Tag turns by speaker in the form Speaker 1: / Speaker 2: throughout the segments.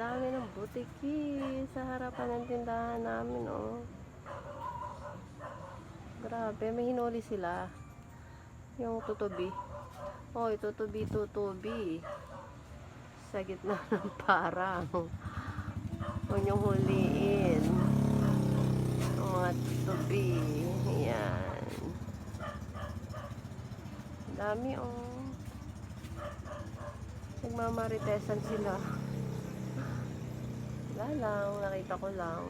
Speaker 1: dami ng butiki sa harapan ng tindahan namin, oh. Grabe, may hinuli sila. Yung tutubi. Oh, tutubi. Sa gitna ng parang. Huwag niyong huliin. Yung mga tutubi. Ayan. Dami, oh. Nagmamaritesan sila. Wala lang, nakita ko lang.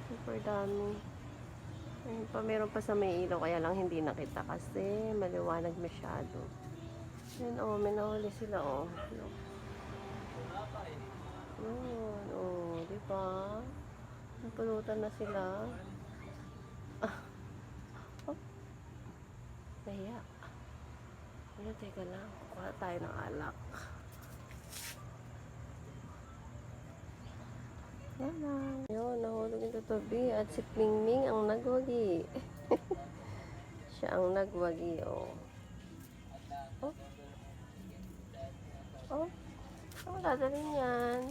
Speaker 1: Super dami. Ayun pa, meron pa sa may ilaw, kaya lang hindi nakita kasi maliwanag masyado. Yun, oh, may nahuli sila, oh. Yun, oh, diba? Napulutan na sila. Oh, nahiya. Ayun, teka lang. Kuha tayo ng alak. Yan lang. Yun, nahulog yung tutubi at si Mingming ang nagwagi. Siya ang nagwagi, oh. Oh. Oh. Ang dadalhin yan.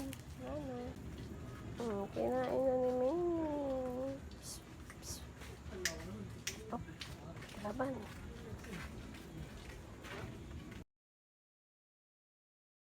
Speaker 1: Ano? Kinain na ni Mingming. Oh, laban.